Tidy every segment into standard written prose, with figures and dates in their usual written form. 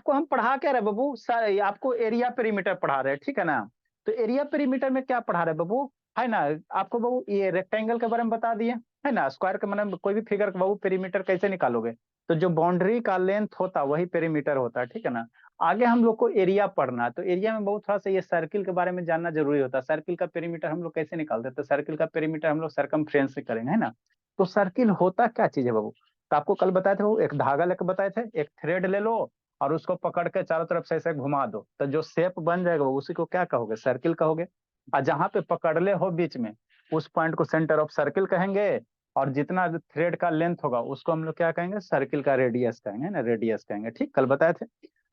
आपको हम पढ़ा क्या रहे बाबू, आपको एरिया पेरीमीटर पढ़ा रहे हैं, ठीक है ना। तो एरिया पेरीमीटर में क्या पढ़ा रहे बाबू, है ना। आपको बाबू ये रेक्टेंगल के बारे में बता दिए, है ना। स्क्वायर का मतलब कोई भी फिगर का बाबू पेरीमीटर कैसे निकालोगे, तो जो बाउंड्री का लेंथ होता वही पेरीमीटर होता है, ठीक है ना। आगे हम लोग को एरिया पढ़ना है, तो एरिया में बहुत थोड़ा सा ये सर्किल के बारे में जानना जरूरी होता है। सर्किल का पेरीमीटर हम लोग कैसे निकालते हैं, तो सर्किल का पेरीमीटर हम लोग सरकमफ्रेंस से करेंगे, है ना। तो सर्किल होता क्या चीज है बाबू, तो आपको कल बताए थे वो एक धागा लेकर बताए थे, एक थ्रेड ले लो और उसको पकड़ के चारों तरफ से ऐसे घुमा दो, तो जो शेप बन जाएगा वो उसी को क्या कहोगे, सर्किल कहोगे। और जहां पे पकड़ ले हो बीच में, उस पॉइंट को सेंटर ऑफ सर्किल कहेंगे। और जितना थ्रेड का लेंथ होगा उसको हम लोग क्या कहेंगे, सर्किल का रेडियस कहेंगे ना, रेडियस कहेंगे, ठीक। कल बताए थे।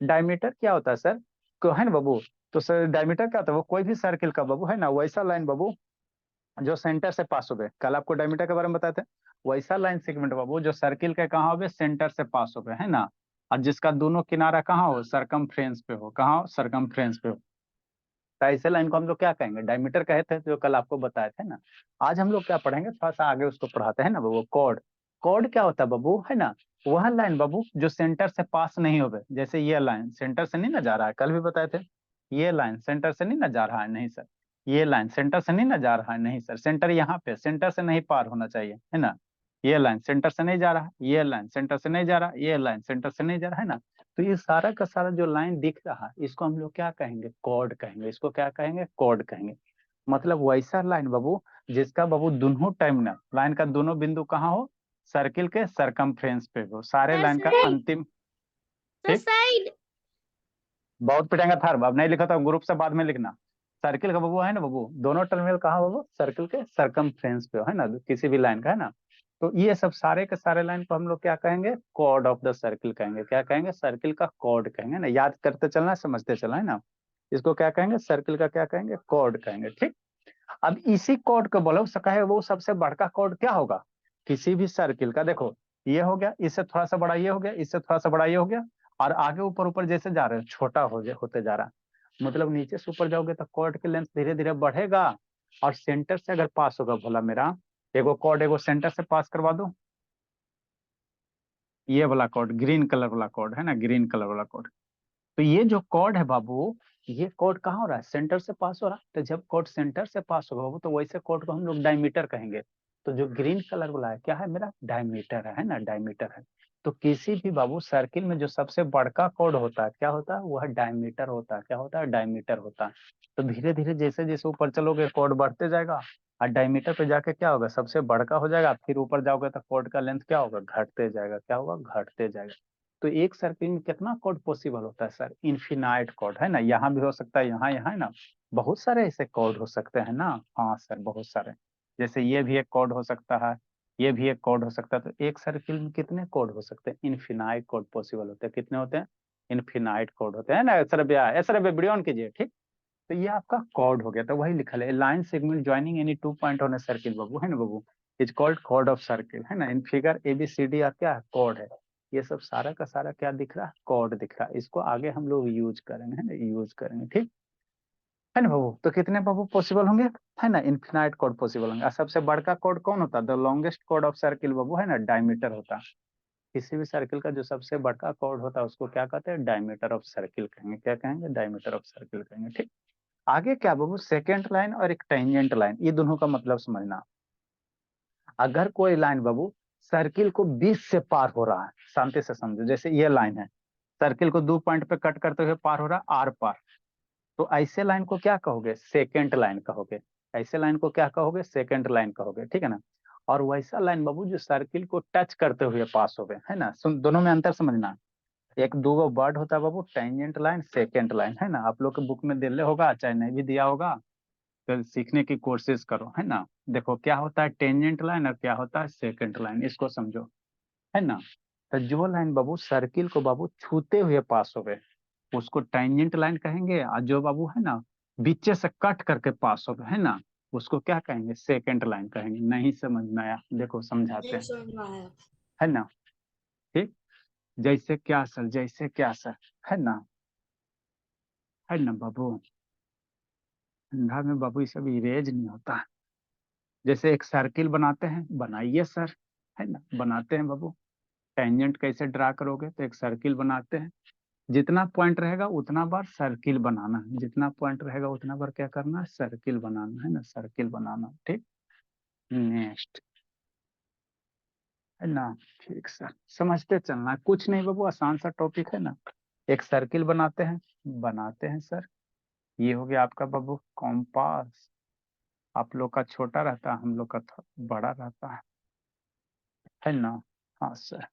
डायमीटर क्या होता है सर, को है ना बाबू। तो सर डायमीटर क्या होता है, वो कोई भी सर्किल का बाबू, है ना, वैसा लाइन बाबू जो सेंटर से पास हो गए। कल आपको डायमीटर के बारे में बताए थे। वैसा लाइन सेगमेंट बाबू जो सर्किल के कहाँ हो गए, सेंटर से पास हो गए, है ना। और जिसका दोनों किनारा कहाँ हो, सरकमफ्रेंस पे हो, कहाँ हो, सरकमफ्रेंस पे हो। तो ऐसे लाइन को हम लोग क्या कहेंगे, डायमीटर कहे थे, जो कल आपको बताए थे ना। आज हम लोग क्या पढ़ेंगे, थोड़ा सा आगे उसको पढ़ाते हैं ना बाबू, कॉर्ड। कॉर्ड क्या होता है बाबू, है ना। वह लाइन बाबू जो सेंटर से पास नहीं हो गए, जैसे ये लाइन सेंटर से नहीं ना जा रहा है, कल भी बताए थे। ये लाइन सेंटर से नहीं ना जा रहा है, नहीं सर। ये लाइन सेंटर से नहीं ना जा रहा है, नहीं सर। सेंटर यहाँ पे, सेंटर से नहीं पार होना चाहिए, है ना। ये लाइन सेंटर से नहीं जा रहा, ये लाइन सेंटर से नहीं जा रहा, ये लाइन सेंटर से नहीं जा रहा, है ना। तो ये सारा का सारा जो लाइन दिख रहा है, इसको हम लोग क्या कहेंगे, कॉर्ड कहेंगे। इसको क्या कहेंगे, कॉर्ड कहेंगे। मतलब वैसा लाइन बाबू जिसका बाबू दोनों टाइम ना, लाइन का दोनों बिंदु कहाँ हो, सर्किल के सरकमफ्रेंस पे हो, सारे सर लाइन का साइड। अंतिम। सर ठीक। साइड। बहुत पिटेंगे थार बाब, नहीं लिखा था ग्रुप से बाद में लिखना। सर्किल का बाबू है ना बाबू, दोनों टर्मिनल कहाँ बाबू, सर्किल के सरकमफ्रेंस पे हो, है ना, किसी भी लाइन का, है ना। तो ये सब सारे के सारे लाइन को हम लोग क्या कहेंगे, कॉर्ड ऑफ द सर्किल कहेंगे। क्या कहेंगे, सर्किल का कॉर्ड कहेंगे ना, याद करते चलना, समझते चलना, है ना। इसको क्या कहेंगे, सर्किल का क्या कहेंगे, कॉर्ड कहेंगे, ठीक। अब इसी कॉर्ड को बोलो कहे वो सबसे बड़का कॉर्ड क्या होगा, किसी भी सर्किल का। देखो ये हो गया, इससे थोड़ा सा बड़ा ये हो गया, इससे थोड़ा सा बड़ा ये हो गया। और आगे ऊपर ऊपर जैसे जा रहे हो छोटा होते जा रहा है। मतलब नीचे से ऊपर जाओगे तो कॉर्ड की लेंथ धीरे धीरे बढ़ेगा। और सेंटर से अगर पास होगा भोला मेरा, एगो कॉर्ड एगो सेंटर से पास करवा दो। ये वाला कॉर्ड, ग्रीन कलर वाला कॉर्ड, है ना, ग्रीन कलर वाला कॉर्ड। तो ये जो कॉर्ड है बाबू, ये कॉर्ड कहाँ हो रहा है, सेंटर से पास हो रहा है। तो जब कॉर्ड सेंटर से पास होगा बाबू, तो वैसे कॉर्ड को हम लोग डायमीटर कहेंगे। तो जो ग्रीन कलर वाला है क्या है मेरा, डायमीटर है ना, डायमीटर है। तो किसी भी बाबू सर्किल में जो सबसे बड़का कॉर्ड होता है क्या होता है, वह डायमीटर होता है। क्या होता है, डायमीटर होता है। तो धीरे धीरे जैसे जैसे ऊपर चलोगे कॉर्ड बढ़ते जाएगा। और डायमीटर पे जाके क्या होगा, सबसे बड़का हो जाएगा। फिर ऊपर जाओगे तो कॉर्ड का लेंथ क्या होगा, घटते जाएगा। क्या होगा, घटते जाएगा। तो एक सर्किल में कितना कोड पॉसिबल होता है सर, इन्फिनाइट कोड, है ना। यहाँ भी हो सकता है, यहाँ यहाँ है ना। बहुत सारे ऐसे कोड हो सकते हैं ना। हाँ सर बहुत सारे। जैसे ये भी एक कोड हो सकता है, ये भी एक कोड हो सकता है। तो एक सर्किल में कितने कोड हो सकते हैं, इन्फिनाइट कोड पॉसिबल होते हैं। कितने होते हैं, इन्फिनाइट कोड होते हैं ना। सर वीडियो ऑन कीजिए, ठीक। तो ये आपका कॉर्ड हो गया, तो वही लिखा है, line segment joining any two point on a circle बाबू, है ना बाबू। Is called chord of circle, है ना। इन फिगर ABCD और क्या है, कॉर्ड है। ये सब सारा का सारा क्या दिख रहा है, कॉर्ड दिख रहा है। इसको आगे हम लोग यूज करेंगे, है ना, यूज करेंगे, ठीक है ना बाबू। तो कितने बाबू पॉसिबल होंगे, है ना, इन्फिनाइट कॉर्ड पॉसिबल होंगे। और सबसे बड़का कॉर्ड कौन होता है, the longest chord of circle बाबू, है ना, डायमीटर होता है। किसी भी सर्किल का जो सबसे बड़का कॉर्ड होता है उसको क्या कहते हैं, डायमीटर ऑफ सर्किल कहेंगे। क्या कहेंगे, डायमीटर ऑफ सर्किल कहेंगे, ठीक। आगे क्या बाबू, सेकेंड लाइन और एक टेंजेंट लाइन, ये दोनों का मतलब समझना। अगर कोई लाइन बाबू सर्किल को बीच से पार हो रहा है, शांति से समझो, जैसे ये लाइन है, सर्किल को 2 पॉइंट पे कट करते हुए पार हो रहा है, आर पार। तो ऐसे लाइन को क्या कहोगे, सेकेंड लाइन कहोगे। ऐसे लाइन को क्या कहोगे, सेकेंड लाइन कहोगे, ठीक है ना। और वैसा लाइन बाबू जो सर्किल को टच करते हुए पास हो गए, है ना। सुन, दोनों में अंतर समझना। एक दो वर्ड होता है बाबू, टेंजेंट लाइन, सेकेंड लाइन, है ना। आप लोग के बुक में दिले होगा, चाहे नहीं भी दिया होगा, तो सीखने की कोशिश करो, है ना। देखो क्या होता है टेंजेंट लाइन और क्या होता है सेकंड लाइन, इसको समझो, है ना। तो जो लाइन बाबू सर्किल को बाबू छूते हुए पास हो गए, उसको टेंजेंट लाइन कहेंगे। और जो बाबू है ना बीचे से कट करके पास हो गए, है ना, उसको क्या कहेंगे, सेकंड लाइन कहेंगे। नहीं समझ में आया, देखो समझाते नहीं हैं, समझ में आया। है ना, ठीक। जैसे क्या सर, जैसे क्या सर, है ना, है ना बाबू। ठंडा में बाबू ये सब इरेज नहीं होता। जैसे एक सर्किल बनाते हैं, बनाइए सर, है ना, बनाते हैं बाबू। टेंजेंट कैसे ड्रा करोगे, तो एक सर्किल बनाते हैं। जितना पॉइंट रहेगा उतना बार सर्किल बनाना है, जितना पॉइंट रहेगा उतना बार क्या करना है, सर्किल बनाना है ना, सर्किल बनाना। ठीक, नेक्स्ट है ना। ठीक सर, समझते चलना है, कुछ नहीं बाबू, आसान सा टॉपिक है ना। एक सर्किल बनाते हैं सर। ये हो गया आपका बाबू कॉम्पास। आप लोग का छोटा रहता है, हम लोग का बड़ा रहता है ना। हाँ सर।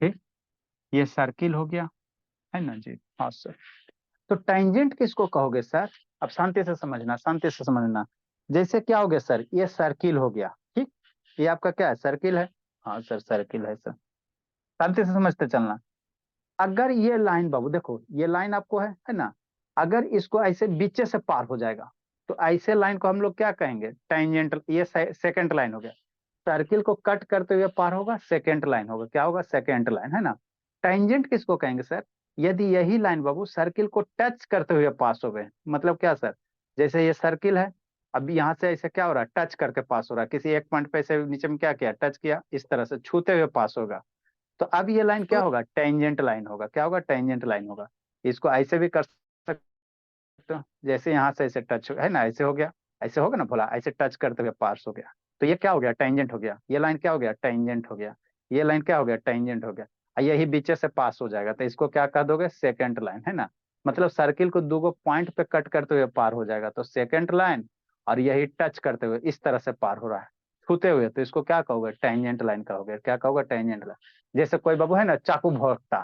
ठीक, ये सर्किल हो गया है ना जी। हाँ सर। तो टेंजेंट किसको कहोगे सर? अब शांति से समझना, शांति से समझना। जैसे क्या हो गया सर, ये सर्किल हो गया। ठीक, ये आपका क्या है, सर्किल है। हाँ सर, सर्किल है सर। शांति से समझते चलना। अगर ये लाइन बाबू देखो, ये लाइन आपको है ना, अगर इसको ऐसे बीचे से पार हो जाएगा तो ऐसे लाइन को हम लोग क्या कहेंगे, टेंजेंट। ये सेकंड लाइन हो गया। सर्किल को कट करते हुए पार होगा, सेकंड लाइन होगा, क्या होगा, सेकंड लाइन, है ना। टेंजेंट किसको कहेंगे सर? यदि यही लाइन बाबू सर्किल को टच करते हुए पास हो गए, मतलब क्या सर, जैसे ये सर्किल है, अब यहाँ से ऐसे क्या हो रहा है, टच करके पास हो रहा है, किसी एक पॉइंट पे से नीचे में क्या किया, टच किया, इस तरह से छूते हुए पास होगा। तो अब ये लाइन क्या होगा, टेंजेंट लाइन होगा। क्या होगा, टेंजेंट लाइन होगा। इसको ऐसे भी कर सकते हो, जैसे यहाँ से ऐसे टच है ना, ऐसे हो गया, ऐसे होगा ना भोला, ऐसे टच करते हुए पास हो गया। तो ये क्या हो गया, टेंजेंट हो गया। ये लाइन क्या हो गया, टेंजेंट हो गया। ये लाइन क्या हो गया, टेंजेंट हो गया। यही बीचे से पास हो जाएगा तो इसको क्या कह दोगे, सेकेंड लाइन, है ना। मतलब सर्किल को दो पॉइंट पे कट करते हुए पार हो जाएगा तो सेकेंड लाइन, और यही टच करते हुए इस तरह से पार हो रहा है, छूते हुए, तो इसको क्या कहोगे, टेंजेंट लाइन कहोगे। क्या कहोगे, टेंजेंट लाइन। जैसे कोई बाबू है ना चाकू भोंकता,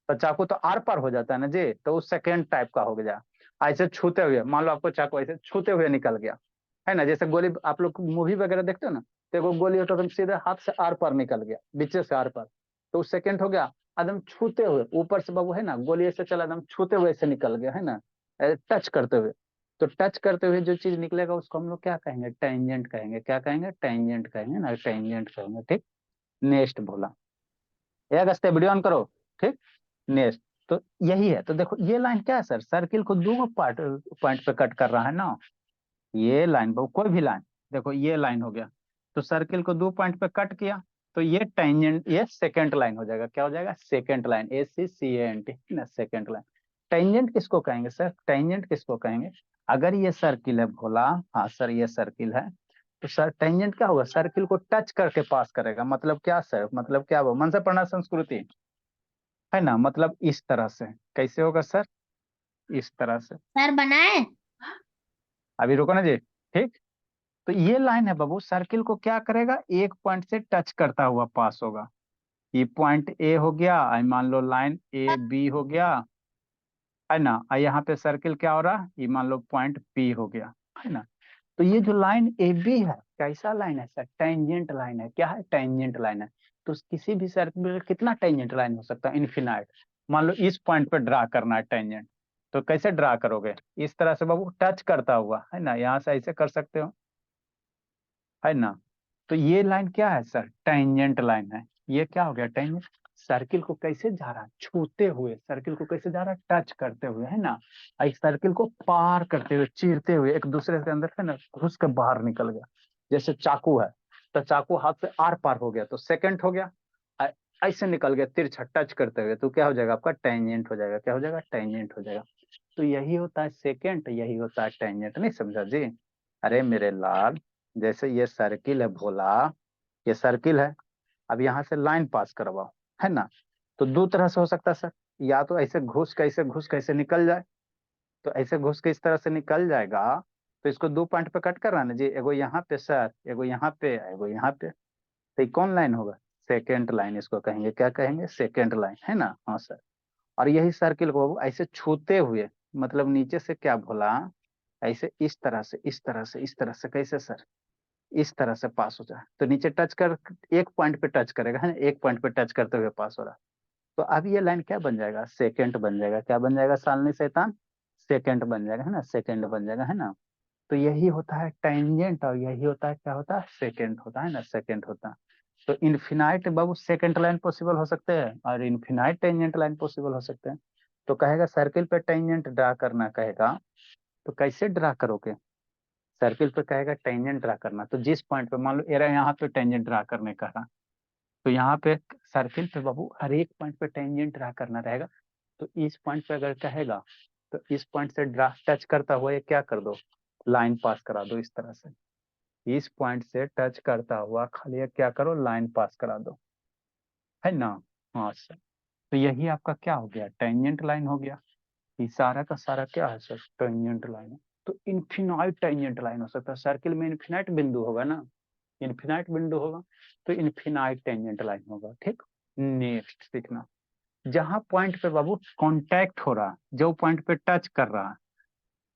तो चाकू तो आर पार हो जाता है ना जी, तो उस सेकेंड टाइप का हो गया। ऐसे छूते हुए, मान लो आपको चाकू ऐसे छूते हुए निकल गया, है ना। जैसे गोली आप लोग मूवी वगैरह देखते हो ना, तो एगो गोली हो तो एकदम सीधे हाथ से आर पार निकल गया, बीचे से आर पार, तो उस सेकेंड हो गया। एकदम छूते हुए ऊपर से बाबू है ना, गोली ऐसे चला, एकदम छूते हुए ऐसे निकल गया, है ना, टच करते हुए। तो टच करते हुए जो चीज निकलेगा उसको हम लोग क्या कहेंगे, टेंजेंट कहेंगे। क्या कहेंगे, टेंजेंट कहेंगे ना, टेंजेंट कहेंगे। ठीक, नेक्स्ट बोला, एक हस्ते वीडियो ऑन करो। ठीक, नेक्स्ट। तो यही है, तो देखो ये लाइन क्या है सर, सर्किल को दो पार्ट पॉइंट पे कट कर रहा है ना। ये लाइन कोई भी लाइन, देखो ये लाइन हो गया, तो सर्किल को दो पॉइंट पे कट किया, तो ये टेंजेंट, ये सेकंड लाइन हो जाएगा। क्या हो जाएगा, सेकंड लाइन, ACCANT ना, सेकंड लाइन। टेंजेंट किसको कहेंगे सर, टेंजेंट किसको कहेंगे? अगर ये सर्किल है भोला, हाँ सर ये सर्किल है, तो सर टेंजेंट क्या होगा, सर्किल को टच करके पास करेगा। मतलब क्या सर, मतलब क्या वो मन से पढ़ना संस्कृति, है ना। मतलब इस तरह से, कैसे होगा सर, इस तरह से। सर बनाए। अभी रुको ना जी। ठीक, तो ये लाइन है बाबू, सर्किल को क्या करेगा, एक पॉइंट से टच करता हुआ पास होगा। ये पॉइंट ए हो गया, मान लो लाइन AB हो गया, है ना। यहाँ पे सर्किल क्या हो रहा, ये मान लो पॉइंट P हो गया, है ना। तो ये जो लाइन AB है, कैसा लाइन है सर, टेंजेंट लाइन है। क्या है, टेंजेंट लाइन है। तो किसी भी सर्किल में कितना टेंजेंट लाइन हो सकता है, इनफिनाइट। मान लो इस पॉइंट पे ड्रा करना है टेंजेंट, तो कैसे ड्रा करोगे, इस तरह से बाबू, टच करता हुआ, है ना, यहाँ से ऐसे कर सकते हो, है ना। तो ये लाइन क्या है सर, टेंजेंट लाइन है। ये क्या हो गया, टेंजेंट। सर्किल को कैसे जा रहा है, छूते हुए, सर्किल को कैसे जा रहा है, टच करते हुए, है ना। इस सर्किल को पार करते हुए, चीरते हुए, एक दूसरे के अंदर से ना घुस के बाहर निकल गया। जैसे चाकू है, तो चाकू हाथ से आर पार हो गया तो सेकंड हो गया। ऐ- ऐसे निकल गया तिरछा टच करते हुए, तो क्या हो जाएगा आपका, टेंजेंट हो जाएगा। क्या हो जाएगा, टेंजेंट हो जाएगा। तो यही होता है सेकंड, यही होता है टेंजेंट। नहीं समझा जी? अरे मेरे लाल, जैसे ये सर्किल है भोला, ये सर्किल है, अब यहाँ से लाइन पास करवाओ, है ना। तो दो तरह से हो सकता है सर, या तो ऐसे घुस कैसे निकल जाए, तो ऐसे घुस के इस तरह से निकल जाएगा। तो इसको दो पॉइंट पे कट कर रहा है ना जी, एगो यहाँ पे सर, एगो यहाँ पे, एगो यहाँ पे। तो ये कौन लाइन होगा, सेकेंड लाइन इसको कहेंगे। क्या कहेंगे, सेकेंड लाइन, है ना। हाँ सर। और यही सर्किल को ऐसे छूते हुए, मतलब नीचे से क्या भोला, ऐसे इस तरह से, इस तरह से, इस तरह से, कैसे सर, इस तरह से पास हो जाए, तो नीचे टच कर, एक पॉइंट पे टच करेगा, है ना, एक पॉइंट पे टच करते हुए पास हो रहा है। तो अब ये लाइन क्या बन जाएगा, सेकेंड बन जाएगा। क्या बन जाएगा, सालनी शैतान, सेकेंड बन जाएगा, है ना, सेकेंड बन जाएगा, है ना। तो यही होता है टेंजेंट, और यही होता है, क्या होता है, सेकेंड होता है ना, सेकेंड होता है। तो इन्फिनाइट बाबू सेकेंड लाइन पॉसिबल हो सकते हैं, और इन्फिनाइट टेंजेंट लाइन पॉसिबल हो सकते हैं। तो कहेगा सर्किल पे टेंजेंट ड्रा करना, कहेगा तो कैसे ड्रा करोगे, सर्किल पे कहेगा टेंजेंट ड्रा करना, तो जिस पॉइंट पे मान लो एरा यहाँ पे टेंजेंट ड्रा करने का रहा, तो यहाँ पे सर्किल पे बाबू हर एक पॉइंट पे टेंजेंट ड्रा करना रहेगा। तो इस पॉइंट पे अगर कहेगा तो इस पॉइंट से ड्रा टच करता हुआ ये क्या कर दो, लाइन पास करा दो इस तरह से। इस पॉइंट से टच करता हुआ खाली क्या करो, लाइन पास करा दो, है ना। हाँ सर, तो यही आपका क्या हो गया, टेंजेंट लाइन हो गया। ये सारा का सारा क्या है सर, टेंजेंट लाइन है। तो इन्फिनाइट टेंजेंट लाइन हो सकता है, सर्किल में इन्फिनाइट बिंदु होगा ना, इन्फिनाइट बिंदु होगा तो इन्फिनाइट टेंजेंट लाइन होगा। ठीक, नेक्स्ट सीखना, जहां पॉइंट पे बाबू कांटेक्ट हो रहा, जो पॉइंट पे टच कर रहा है,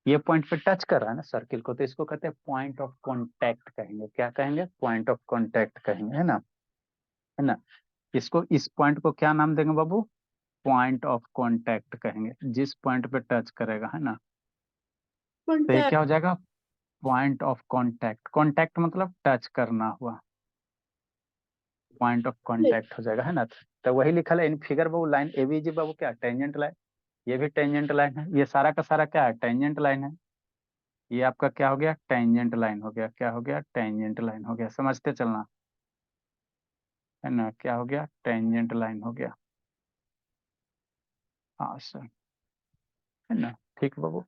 ये पॉइंट पे टच कर रहा है ना सर्किल को, तो इसको कहते हैं पॉइंट ऑफ कांटेक्ट कहेंगे। क्या कहेंगे, पॉइंट ऑफ कांटेक्ट कहेंगे, है ना, है ना। इसको, इस पॉइंट को क्या नाम देंगे बाबू, पॉइंट ऑफ कांटेक्ट कहेंगे, जिस पॉइंट पे टच करेगा, है ना। तो ये क्या हो जाएगा, पॉइंट ऑफ कांटेक्ट, कांटेक्ट मतलब टच करना हुआ, पॉइंट ऑफ कांटेक्ट हो जाएगा, है ना। तो वही लिखा है इन फिगर बाबू, लाइन ए बी जी बाबू क्या, टेंजेंट लाइन, ये भी टेंजेंट लाइन है, ये सारा का सारा क्या है, टेंजेंट लाइन है। ये आपका क्या हो गया, टेंजेंट लाइन हो गया, क्या हो गया, टेंजेंट लाइन हो गया, समझते चलना, है ना। क्या हो गया, टेंजेंट लाइन हो गया। हाँ सर, है ना। ठीक बाबू,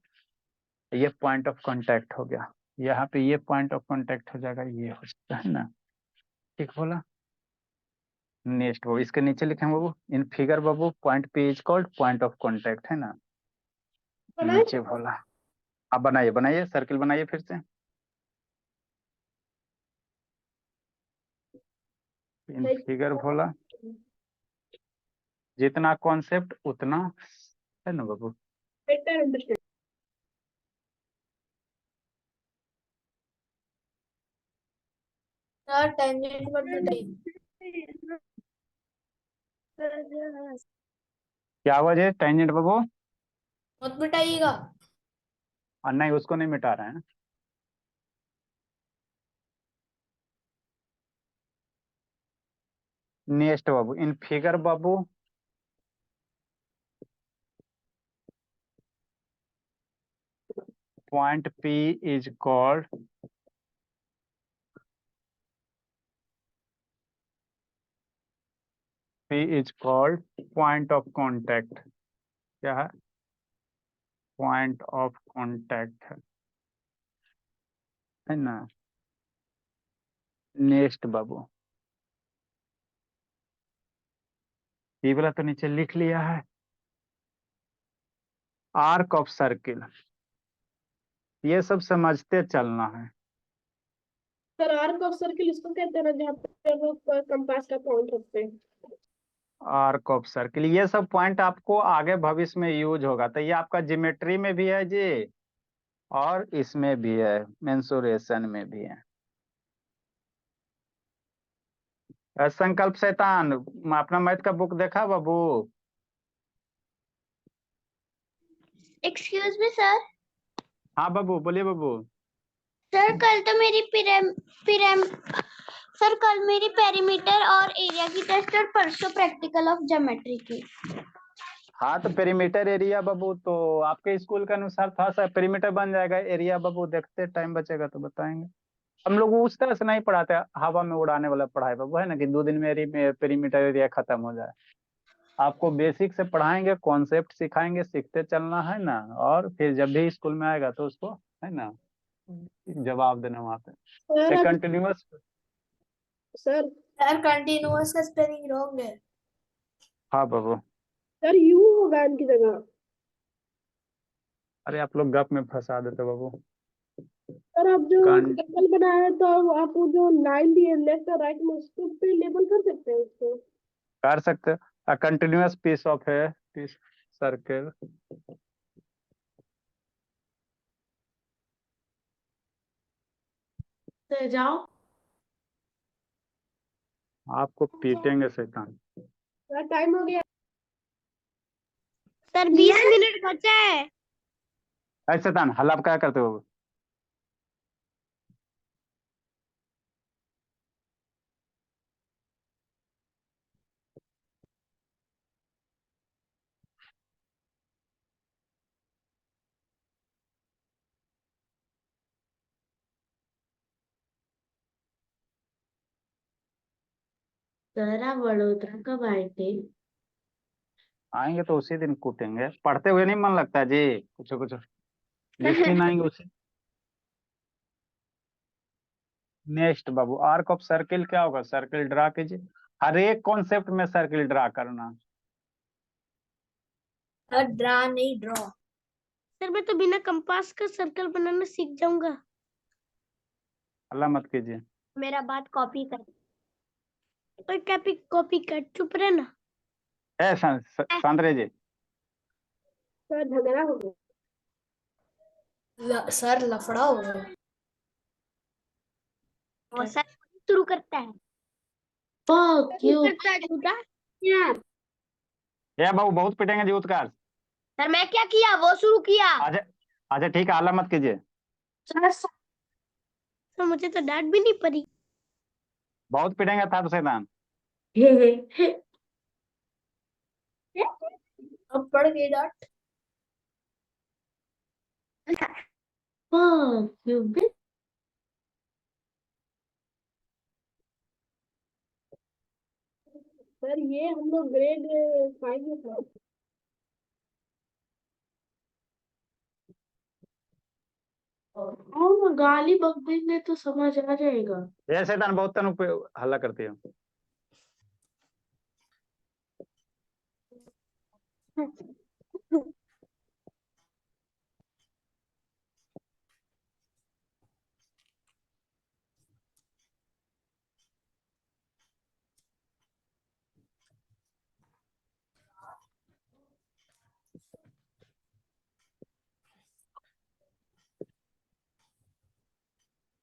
ये पॉइंट ऑफ कांटेक्ट हो गया, यहाँ पे ये पॉइंट ऑफ कांटेक्ट हो जाएगा, ये हो सकता है ना। ठीक बोला। नेक्स्ट बाबू, इसके नीचे लिखे बाबू, इन फिगर बाबू point P is called point of contact, है ना। नीचे बोला, आप बनाइए बनाइए सर्किल बनाइए फिर से, इन फिगर बोला, जितना कॉन्सेप्ट उतना, है ना बाबू। सर टेंजेंट मत बताइए। क्या आवाज है, टेंजेंट बाबू, मत मिटाइएगा। और नहीं उसको नहीं मिटा रहे हैं। नेक्स्ट बाबू, इन फिगर बाबू point P is called, P is called point of contact. क्या है, पॉइंट ऑफ कांटेक्ट, है ना। नेक्स्ट बाबू, ये वाला तो नीचे लिख लिया है, आर्क ऑफ सर्किल, ये सब समझते चलना है। सर आर्क ऑफ सर्किल इसको कहते हैं ना, जहाँ पे वो कंपास का पॉइंट होते हैं। आर्क ऑफ सर्किल, ये सब पॉइंट आपको आगे भविष्य में यूज होगा, तो ये आपका ज्योमेट्री में भी है जी, और इसमें भी है, मेंसुरेशन में भी है। संकल्प शैतान, अपना मैथ का बुक देखा बाबू। Excuse me sir. हाँ बाबू, बोलिए बाबू। सर कल तो मेरी पिराम सर कल मेरी पेरीमीटर और एरिया की टेस्ट और परसों प्रैक्टिकल ऑफ ज्योमेट्री की। हाँ तो पेरीमीटर एरिया बाबू, तो आपके स्कूल के अनुसार थोड़ा सा पेरीमीटर बन जाएगा, एरिया बाबू देखते टाइम बचेगा तो बताएंगे। हम लोग उस तरह से नहीं पढ़ाते, हवा में उड़ाने वाला पढ़ाई बाबू, है ना, कि 2 दिन में पेरीमीटर एरिया खत्म हो जाए। आपको बेसिक से पढ़ाएंगे, कॉन्सेप्ट सिखाएंगे, सीखते चलना, है ना। और फिर जब भी स्कूल में आएगा तो उसको, है ना, जवाब देना वहां पे कंटिन्यूअस। सर सर कंटिन्यूअस का स्पेलिंग रॉन्ग है। हाँ बाबू, सर यू होगा इनकी जगह। अरे आप लोग गप में फंसा देते बाबू। सर आप जो कं सर्कल बनाया है तो आप वो जो लाइन दी है लेफ्ट और राइट में उसको पे लेबल कर सकते हैं उसको। कर सकते, कंटिन्यूअस पीस ऑफ है, पीस सर्किल। तो जाओ। आपको पीटेंगे शैतान। सर टाइम हो गया। सर 20 मिनट बचा है। ऐसे शैतान हल्ला आप क्या करते हो। सर आप वडोदरा कब आए थे? आएंगे तो उसी दिन कूटेंगे, पढ़ते हुए नहीं मन लगता है जी, कुछ कुछ जिस दिन आएंगे उसी। Next Babu, arc of circle क्या होगा? सर्किल ड्रा कीजिए, हर एक कॉन्सेप्ट में सर्किल ड्रा करना। ड्रा नहीं ड्रॉ। सर मैं तो बिना कंपास का सर्कल बनाना सीख जाऊंगा। अल्लाह मत कीजिए। मेरा बात कॉपी कर। और कॉपी कॉपी कर, चुप रहना। सांद्रे जी, सर झगड़ा हो गया। सर लफड़ा हो गया। वो सर शुरू करता है। Fuck you. करता है झूठा। यार ये बाबू बहुत पिटेंगे जूत का। सर मैं क्या किया, वो शुरू किया। अच्छा, अच्छा ठीक है, अल्लाह मत कीजिए। तो मुझे तो डांट भी नहीं पड़ी। बहुत पिटेंगे था तो शैतान। अब पड़ गई डांट। Fuck you, bitch. सर ये हम लोग ग्रेड 5 में था। हाँ गाली बक देंगे तो समझ आ जाएगा। ये शैतान बहुत तनु पे हल्ला करती है।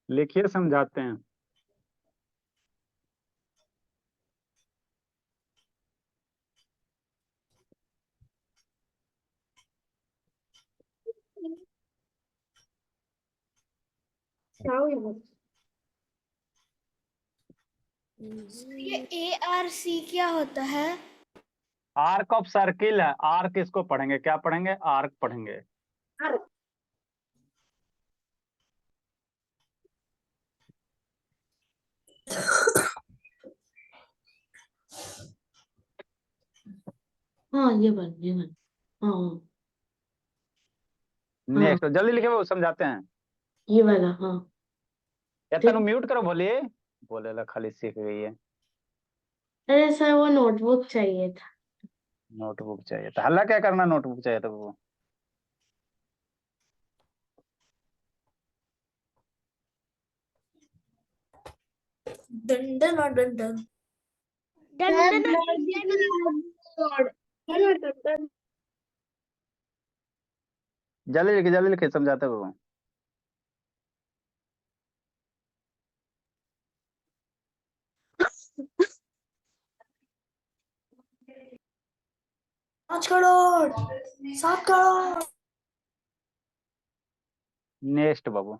लिखिए, समझाते हैं। जाओ यहाँ ये ARC क्या होता है? आर्क ऑफ सर्किल है, आर्क इसको पढ़ेंगे, क्या पढ़ेंगे? आर्क पढ़ेंगे। से। हाँ ये बन हाँ नेक्स्ट जल्दी लिखे, वो समझाते हैं। ये वाला हाँ। या तनु म्यूट करो, बोलिए। बोले ला खाली सीख गई है। अरे सर वो नोटबुक चाहिए था। नोटबुक चाहिए था? हल्ला क्या करना, नोटबुक चाहिए था वो। डंडन और डंडन। जल्दी लिखे समझाते हैं वो। पाँच करोड़ 7 करोड़। नेक्स्ट बाबू,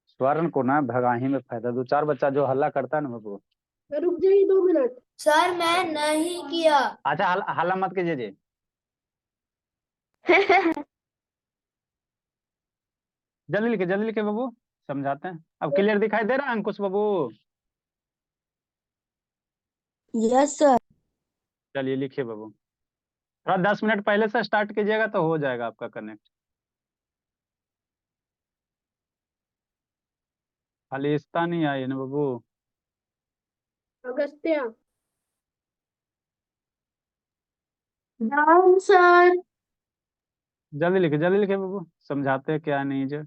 स्वर्ण को ना भगाही में फायदा, दो चार बच्चा जो हल्ला करता है ना बाबू। रुक जाइए 2 मिनट। सर मैं नहीं किया। अच्छा हल्ला मत कीजिए जी। जल्दी लिखे बाबू, समझाते हैं। अब क्लियर दिखाई दे रहा है अंकुश बाबू? Yes sir. चलिए लिखिए बाबू, थोड़ा 10 मिनट पहले से स्टार्ट कीजिएगा तो हो जाएगा आपका कनेक्ट। खालिस्ता नहीं आई है ना बाबू? अगस्त्या। Down sir. जल्दी लिखे बाबू, समझाते हैं क्या नहीं जो।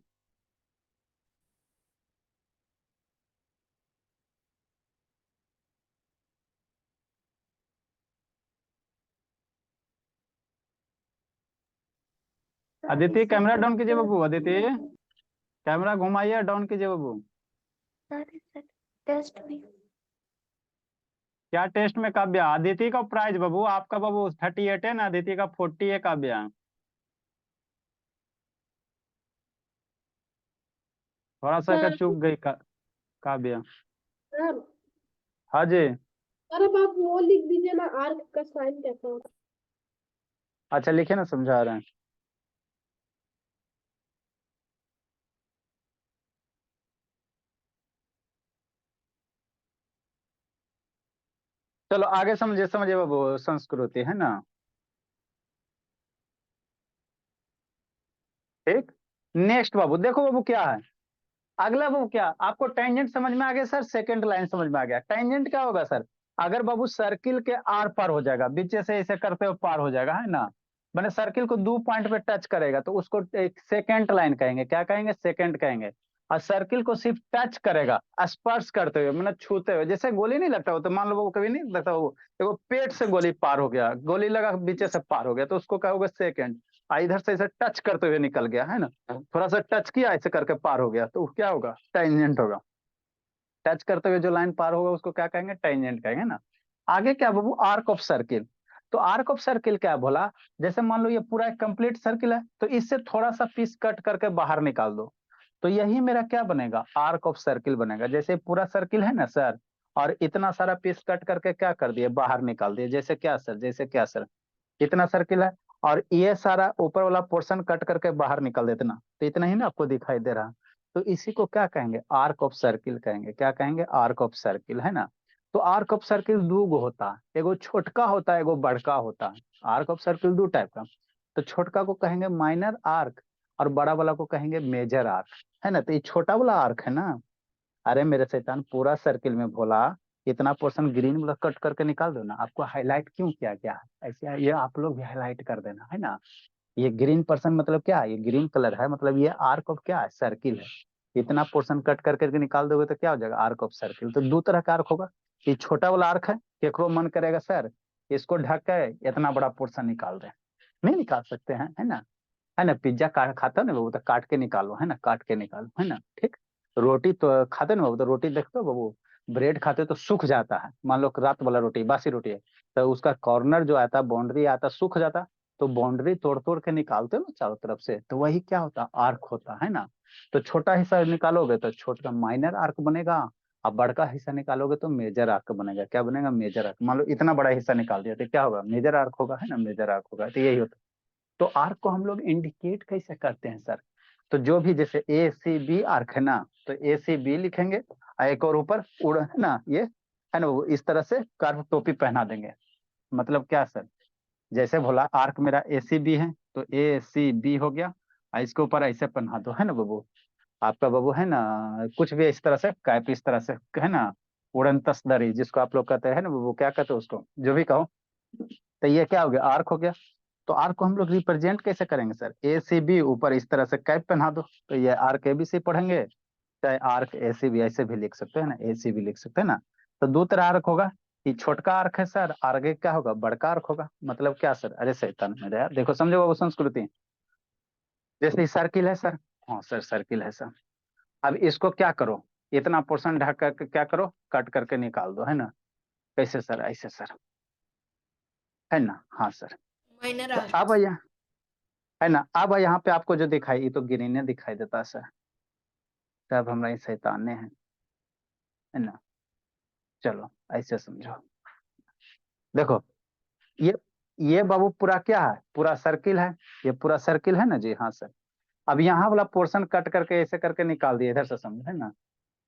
अदिति कैमरा डाउन कीजिए बाबू, अदिति कैमरा घुमाइए, डाउन कीजिए बाबू। टेस्ट में क्या टेस्ट में काव्य? अदिति का प्राइज बाबू, आपका बाबू 38 है ना, अदिति का 40 है काव्य। थोड़ा सा का चूक गई काव्य। सर हाँ जी। अब आप वो लिख दीजिए ना, आर्क का साइन कैसा होता अच्छा लिखे ना, समझा रहे हैं। चलो आगे समझे समझे बाबू, संस्कृति है ना। ठीक, नेक्स्ट बाबू देखो बाबू क्या है अगला बाबू, क्या आपको टेंजेंट समझ में आ गया सर? सेकंड लाइन समझ में आ गया। टेंजेंट क्या होगा सर? अगर बाबू सर्किल के आर पार हो जाएगा, बीच से ऐसे करते हुए पार हो जाएगा, है ना, मैंने सर्किल को 2 पॉइंट पे टच करेगा तो उसको एक सेकंड लाइन कहेंगे। क्या कहेंगे? सेकंड कहेंगे। और सर्किल को सिर्फ टच करेगा, स्पर्श करते हुए, मतलब छूते हुए, जैसे गोली नहीं लगता हो, तो मान लो वो कभी नहीं लगता वो, देखो पेट से गोली पार हो गया, गोली लगा बीच से पार हो गया, तो उसको कहोगे सेकंड। इधर से ऐसे टच करते हुए निकल गया, है ना, थोड़ा सा टच किया ऐसे करके पार हो गया, तो क्या होगा? टेंजेंट होगा। टच करते हुए जो लाइन पार होगा उसको क्या कहेंगे? टेंजेंट कहेंगे ना। आगे क्या बाबू? Arc of circle. तो आर्क ऑफ सर्किल क्या बोला? जैसे मान लो ये पूरा एक कंप्लीट सर्किल है, तो इससे थोड़ा सा पीस कट करके बाहर निकाल दो, तो यही मेरा क्या बनेगा? आर्क ऑफ सर्किल बनेगा। जैसे पूरा सर्किल है ना सर, और इतना सारा पीस कट करके क्या कर दिए? बाहर निकाल दिए। जैसे क्या सर? जैसे क्या सर? इतना सर्किल है और ये सारा ऊपर वाला पोर्शन कट करके बाहर निकल देते ना, तो इतना ही ना आपको दिखाई दे रहा। तो इसी को क्या कहेंगे? आर्क ऑफ सर्किल कहेंगे। क्या कहेंगे? आर्क ऑफ सर्किल, है ना। तो आर्क ऑफ सर्किल दो गो होता है, एगो छोटका होता है, एगो बड़का होता है। आर्क ऑफ सर्किल दो टाइप का। तो छोटका को कहेंगे माइनर आर्क, और बड़ा वाला को कहेंगे मेजर आर्क, है ना। तो ये छोटा वाला आर्क है ना, अरे मेरे शैतान, पूरा सर्किल में बोला इतना पोर्शन ग्रीन वाला कट करके निकाल दो ना। आपको हाईलाइट क्यों किया गया है ऐसे? ये आप लोग भी हाईलाइट कर देना, है ना। ये ग्रीन पर्सन मतलब क्या है? ये ग्रीन कलर है, मतलब ये आर्क ऑफ क्या है? सर्किल है। इतना पोर्शन कट करके निकाल दोगे तो क्या हो जाएगा? Arc of circle. तो दो तरह का आर्क होगा। ये छोटा वाला आर्क है, केकरो मन करेगा सर इसको ढक के इतना बड़ा पोर्शन निकाल दे, नहीं निकाल सकते हैं, है ना। है ना, पिज्जा काट खाता है ना वो, तो काट के निकालो, है ना, काट के निकालो, है ना। ठीक, रोटी तो खाते ना बाबू, तो रोटी देखते हो बाबू, ब्रेड खाते हो तो सूख जाता है। मान लो रात वाला रोटी, बासी रोटी है, तो उसका कॉर्नर जो आता है, बाउंड्री आता है, सूख जाता, तो बाउंड्री तोड़ तोड़ के निकालते हो ना चारों तरफ से, तो वही क्या होता? आर्क होता है ना। तो छोटा हिस्सा निकालोगे तो छोटा माइनर आर्क बनेगा, और बड़का हिस्सा निकालोगे तो मेजर आर्क बनेगा। क्या बनेगा? Major arc. मान लो इतना बड़ा हिस्सा निकाल दिया तो क्या होगा? मेजर आर्क होगा, है ना, मेजर आर्क होगा। तो यही होता है। तो आर्क को हम लोग इंडिकेट कैसे करते हैं सर? तो जो भी जैसे ए सी बी आर्क है ना, तो ए सी बी लिखेंगे, और एक और ऊपर उड़, है ना, ये है ना, वो इस तरह से कर्व टोपी पहना देंगे। मतलब क्या सर? जैसे बोला आर्क मेरा ए सी बी है, तो ए सी बी हो गया, और इसके ऊपर ऐसे पहना दो, है ना बाबू। आपका बाबू है ना, कुछ भी इस तरह से कैप, इस तरह से, है ना, उड़न तसदरी जिसको आप लोग कहते हैं ना बाबू, क्या कहते हैं उसको, जो भी कहो। तो ये क्या हो गया? आर्क हो गया। तो आर्क को हम लोग रिप्रेजेंट कैसे करेंगे सर? ए सी बी ऊपर इस तरह से कैप पहना दो, तो ये आर्क ए बी सी पढ़ेंगे, चाहे आर्क ए सी बी ऐसे भी लिख सकते हैं ना, ए सी बी लिख सकते हैं ना। तो दो तरह आर्क होगा। ये छोटका आर्क है सर, आगे क्या होगा? बड़का आर्क होगा। मतलब क्या सर? अरे शैतान मेरे यार, देखो समझो बाबू संस्कृति। जैसे सर्किल है सर, हाँ सर सर्किल है सर। अब इसको क्या करो? इतना पोर्शन ढक करके क्या करो? कट करके निकाल दो, है ना। कैसे सर? ऐसे सर, है ना। हाँ सर। माइनर तो आर्क। अब यहाँ, है ना, अब यहाँ पे आपको जो दिखाई, ये तो गिरीने दिखाई देता है सर, तब हमरा ये शैताने हैं, है ना। चलो ऐसे समझो। देखो ये ये बाबू पूरा क्या है? पूरा सर्किल है। ये पूरा सर्किल है ना जी, हाँ सर। अब यहाँ वाला पोर्शन कट करके ऐसे करके निकाल दिया, इधर से समझ, है ना।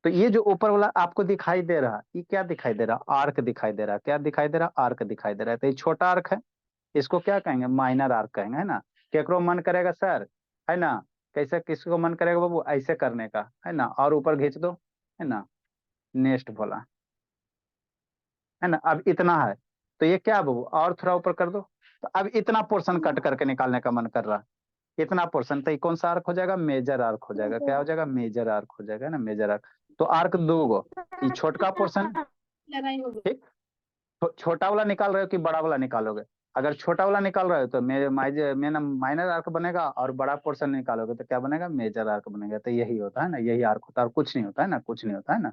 तो ये जो ऊपर वाला आपको दिखाई दे रहा, ये क्या दिखाई दे रहा? आर्क दिखाई दे रहा। क्या दिखाई दे रहा? आर्क दिखाई दे रहा है। तो ये छोटा आर्क है, इसको क्या कहेंगे? माइनर आर्क कहेंगे, है ना। केकरो मन करेगा सर, है ना, कैसे किसको मन करेगा बाबू ऐसे करने का, है ना, और ऊपर खींच दो, है ना, नेक्स्ट बोला, है ना। अब इतना है, तो ये क्या बाबू और थोड़ा ऊपर कर दो, तो अब इतना पोर्शन कट करके निकालने का मन कर रहा, इतना पोर्शन, तो ये कौन सा आर्क हो जाएगा? मेजर आर्क हो जाएगा। क्या हो जाएगा? मेजर आर्क हो जाएगा ना, मेजर आर्क। तो आर्क दो गो, ये छोटका पोर्शन, लगाई होगी। ठीक, छोटा वाला निकाल रहे हो कि बड़ा वाला निकालोगे? अगर छोटा वाला निकाल रहे हो तो मेरे माइनर आर्क बनेगा, और बड़ा पोर्शन निकालोगे तो क्या बनेगा? मेजर आर्क बनेगा। तो यही होता है ना, यही आर्क होता है, और कुछ नहीं होता है ना, कुछ नहीं होता है ना,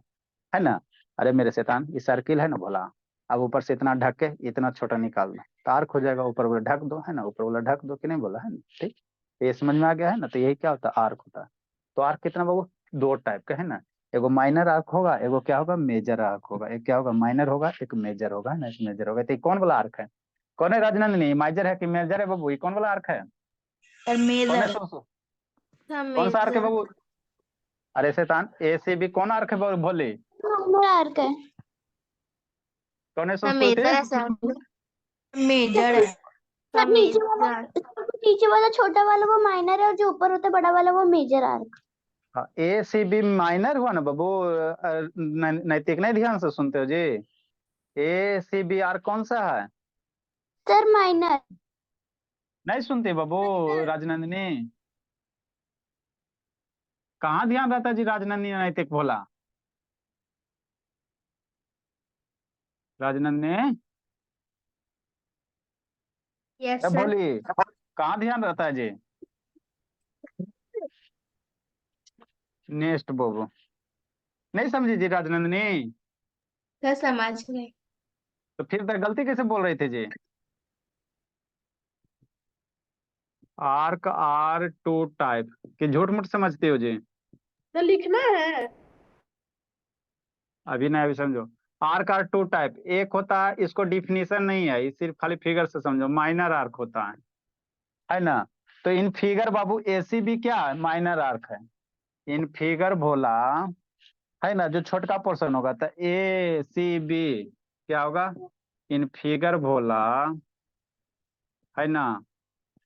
है ना। अरे मेरे शैतान, ये सर्किल है ना भोला, अब ऊपर से इतना ढक के इतना छोटा निकाल दो तो आर्क हो जाएगा। ऊपर वाला ढक दो, है ना, ऊपर वाला ढक दो, कि नहीं बोला है ना। ठीक, ये समझ में आ गया है ना। तो यही क्या होता है? आर्क होता है। तो आर्क कितना बाबू? दो टाइप का, है ना। एगो माइनर आर्क होगा, एगो क्या होगा? मेजर आर्क होगा। एक क्या होगा? माइनर होगा, एक मेजर होगा, है ना, एक मेजर होगा। तो ये कौन वाला आर्क है? कौन है राजनंदिनी? मेजर है कि मेजर है बाबू? ये कौन वाला आर्क है? और कौन है मेजर कौन सा आर्क है बाबू? अरे शैतान, ए से भी कौन आर्क है भोले? माइनर आर्क है। कौन है मेजर संस्कृति? है सर, मेजर है सर नीचे वाला छोटा वाला वो माइनर है और जो ऊपर होता है बड़ा वाला वो मेजर आर्क। हाँ, ए सी बी माइनर हुआ ना बाबू। नैतिक नहीं ध्यान से सुनते हो जी। ए सी बी आर कौन सा है? Sir minor. नहीं सुनते बाबू राजनंदिनी। कहाँ ध्यान रहता है जी राजनंदिनी नैतिक भोला? राजनंदिनी यस अब सर। बोली कहाँ ध्यान रहता है जी? नेक्स्ट बाबू नहीं समझी जी राजनंदिनी? सर समझ गए। तो फिर तो गलती कैसे बोल रहे थे जी? आर टू टाइप कि झूठ मूठ समझते हो जी? तो लिखना है। अभी नहीं, अभी समझो। आर्क आर टू टाइप, एक होता है, इसको डिफिनीशन नहीं है, ये सिर्फ खाली फिगर से समझो, माइनर आर्क होता है ना? तो इन फिगर बाबू एसीबी क्या है? माइनर आर्क है। इन फिगर भोला है ना, जो छोटका पोर्शन होगा तो ए सी बी क्या होगा? इन फिगर भोला है ना,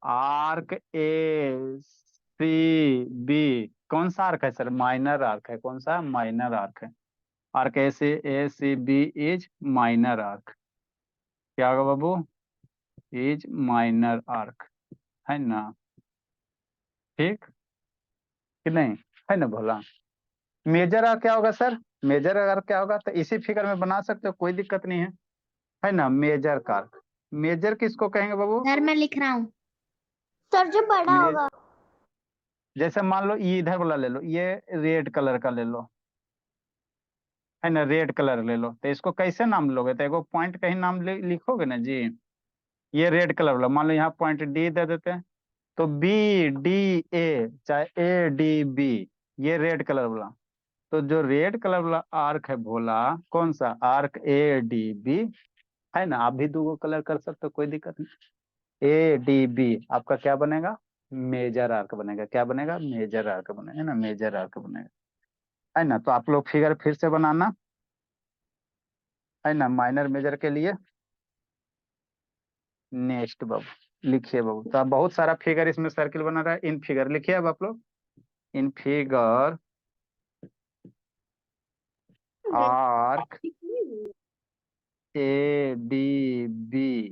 आर्क ए सी बी कौन सा आर्क है सर? माइनर आर्क है। कौन सा? माइनर आर्क है। Arc A C B is minor arc. क्या होगा बाबू? इज माइनर आर्क, है ना? ठीक कि नहीं? है ना भोला? मेजर आर्क क्या होगा सर? मेजर आर्क क्या होगा? तो इसी फिगर में बना सकते हो, कोई दिक्कत नहीं है ना? मेजर आर्क, मेजर किसको कहेंगे बाबू? सर मैं लिख रहा हूँ। सर जो बड़ा मे- होगा। जैसे मान लो ये इधर वाला ले लो, ये रेड कलर का ले लो, है ना? रेड कलर ले लो, तो इसको कैसे नाम लोगे? तो एगो पॉइंट कहीं नाम लिखोगे ना जी। ये रेड कलर वाला मान लो, यहाँ पॉइंट डी दे देते हैं, तो बी डी ए, चाहे ए डी बी, ये रेड कलर वाला। तो जो रेड कलर वाला आर्क है भोला, कौन सा? आर्क ए डी बी, है ना? आप भी दो कलर कर सकते हो, कोई दिक्कत नहीं। ए डी बी आपका क्या बनेगा? मेजर आर्क बनेगा। क्या बनेगा? मेजर आर्क बनेगा, है ना? मेजर आर्क बनेगा, है ना? तो आप लोग फिगर फिर से बनाना, है ना, माइनर मेजर के लिए। नेक्स्ट बाबू लिखिए बाबू, तो आप बहुत सारा फिगर इसमें सर्किल बना रहा है। इन फिगर लिखिए अब आप लोग। In figure arc A D B.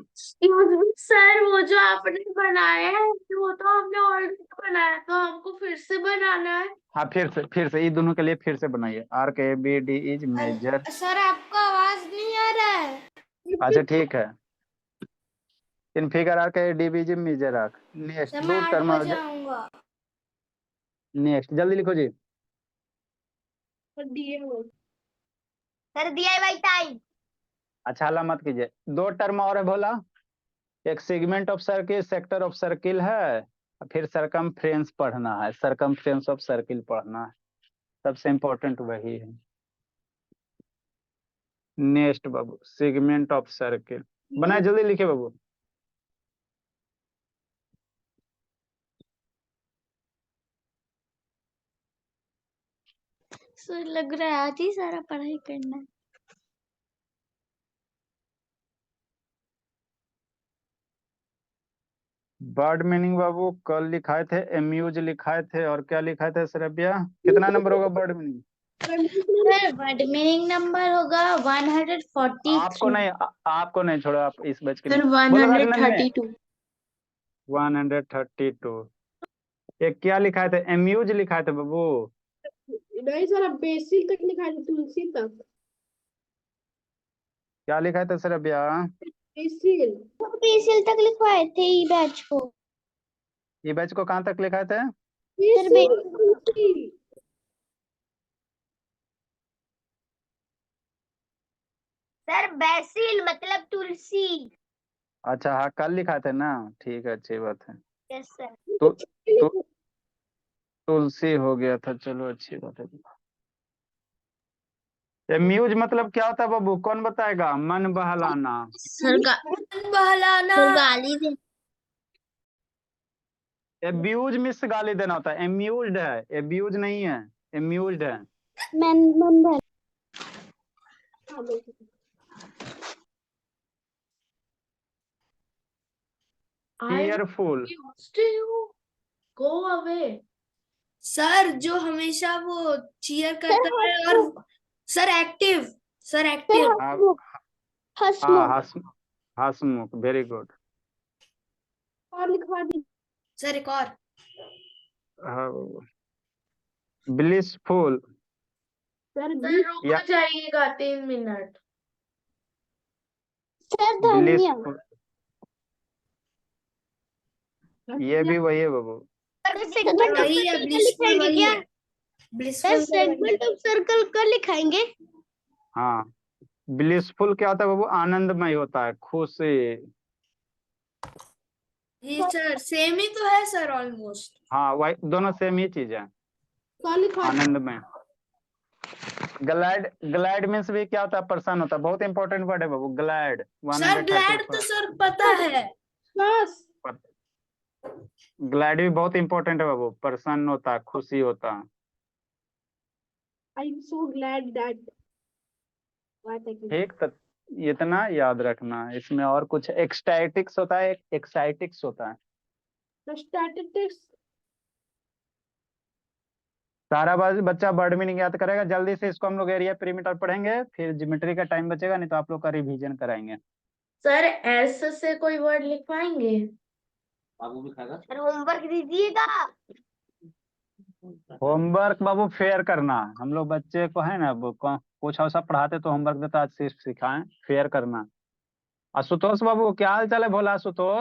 Sir वो जो आपने बनाया है वो तो हमने ऑलरेडी बनाया, तो हमको फिर से बनाना है। हाँ फिर से ये दोनों के लिए फिर से बनाइए। Arc A B D is major. Sir आपका आवाज नहीं आ रहा है। अच्छा ठीक है। In figure arc A D B is major arc. Next sir मैं दो 8 टर्म। बजे आऊंगा। नेक्स्ट जल्दी लिखो जी। और दिए हो। सर दिया भाई टाइम। अच्छा हल्ला मत कीजिए। दो टर्म और है भोला। एक segment of circle, sector of circle है, फिर सरकमफ्रेंस पढ़ना है, सरकमफ्रेंस ऑफ सर्किल पढ़ना है, सबसे इंपॉर्टेंट वही है। Next Babu segment of circle बनाए, जल्दी लिखे बाबू। सर लग रहा है आज ही सारा पढ़ाई करना है। वर्ड मीनिंग बाबू कल लिखाए थे, एम्यूज लिखाए थे, और क्या लिखाए थे सरबिया? कितना नंबर होगा word meaning? Sir word meaning number होगा 143। आपको नहीं छोड़ो, आप इस बैच के सर लिए बोलो राजनंद ने। 132। 132। एक क्या लिखाए थे? एम्यूज लिखाए थे बाबू। नहीं सर, अब बेसिल तक लिखा है, तुलसी तक। क्या लिखाए थे सरबिया? बेसिल। बेसिल तक लिखवाए थे ई बैच को। ये बैच को कहाँ तक लिखाए थे? सर तुलसी। सर बेसिल मतलब तुलसी। अच्छा हाँ कल लिखाए थे ना, ठीक है, अच्छी बात है। Yes sir. तो तुलसी हो गया था, चलो अच्छी बात है। एम्यूज मतलब क्या होता है बाबू? कौन बताएगा? मन बहलाना। सर गाली दे। एब्यूज मिस गाली देना होता है, एम्यूज्ड है, एब्यूज नहीं है, एम्यूज्ड है। मन मन भर। I cheerful, used to you. Go away. Sir जो हमेशा वो चीयर करता है और सर एक्टिव सर हाँ हसमुख हाँ हसमुख हसमुख, वेरी गुड। और लिखवा दी। सर एक और ब्लिसफुल, सर सर रुक या- जाइएगा 3 मिनट। सर धन्य ब्लिसफुल, ये भी वही है बाबू। सर सेगमेंट ऑफ वही है सर्कल का ब्लिसफुल लिखाएंगे वही क्या? है sir blissful segment of circle का लिखाएंगे? हाँ, ब्लिसफुल क्या होता है बाबू? आनंदमय होता है, खुशी। ये सर सेम ही तो है सर ऑलमोस्ट। हाँ, वही दोनों सेम ही चीज है, सर लिखवा दी। आनंदमय। ग्लैड, ग्लैड मीन्स भी क्या होता है? प्रसन्न होता है। बहुत इंपॉर्टेंट वर्ड है बाबू, ग्लैड। सर ग्लैड तो सर पता है। बस ग्लैड भी बहुत इंपॉर्टेंट है बाबू, प्रसन्न होता है, खुशी होता है। I am so glad that ठीक, तो इतना याद रखना। इसमें और कुछ एक्सटैटिक्स होता है, एक्साइटिक्स होता है। स्टैटिस्टिक्स। सारा बच्चा वर्ड मीनिंग याद करेगा। जल्दी से इसको हम लोग एरिया पेरीमीटर पढ़ेंगे, फिर ज्योमेट्री का टाइम बचेगा, नहीं तो आप लोग का रिवीजन कराएंगे। सर एस से कोई वर्ड लिखवाएंगे? सर होमवर्क दीजिएगा। होमवर्क बाबू फेयर करना। हम लोग बच्चे को है ना वो कुछ ऐसा पढ़ाते तो होमवर्क देता, आज सिर्फ सिखाएं फेयर करना। आशुतोष बाबू, क्या हाल चाल है? भोला आशुतोष।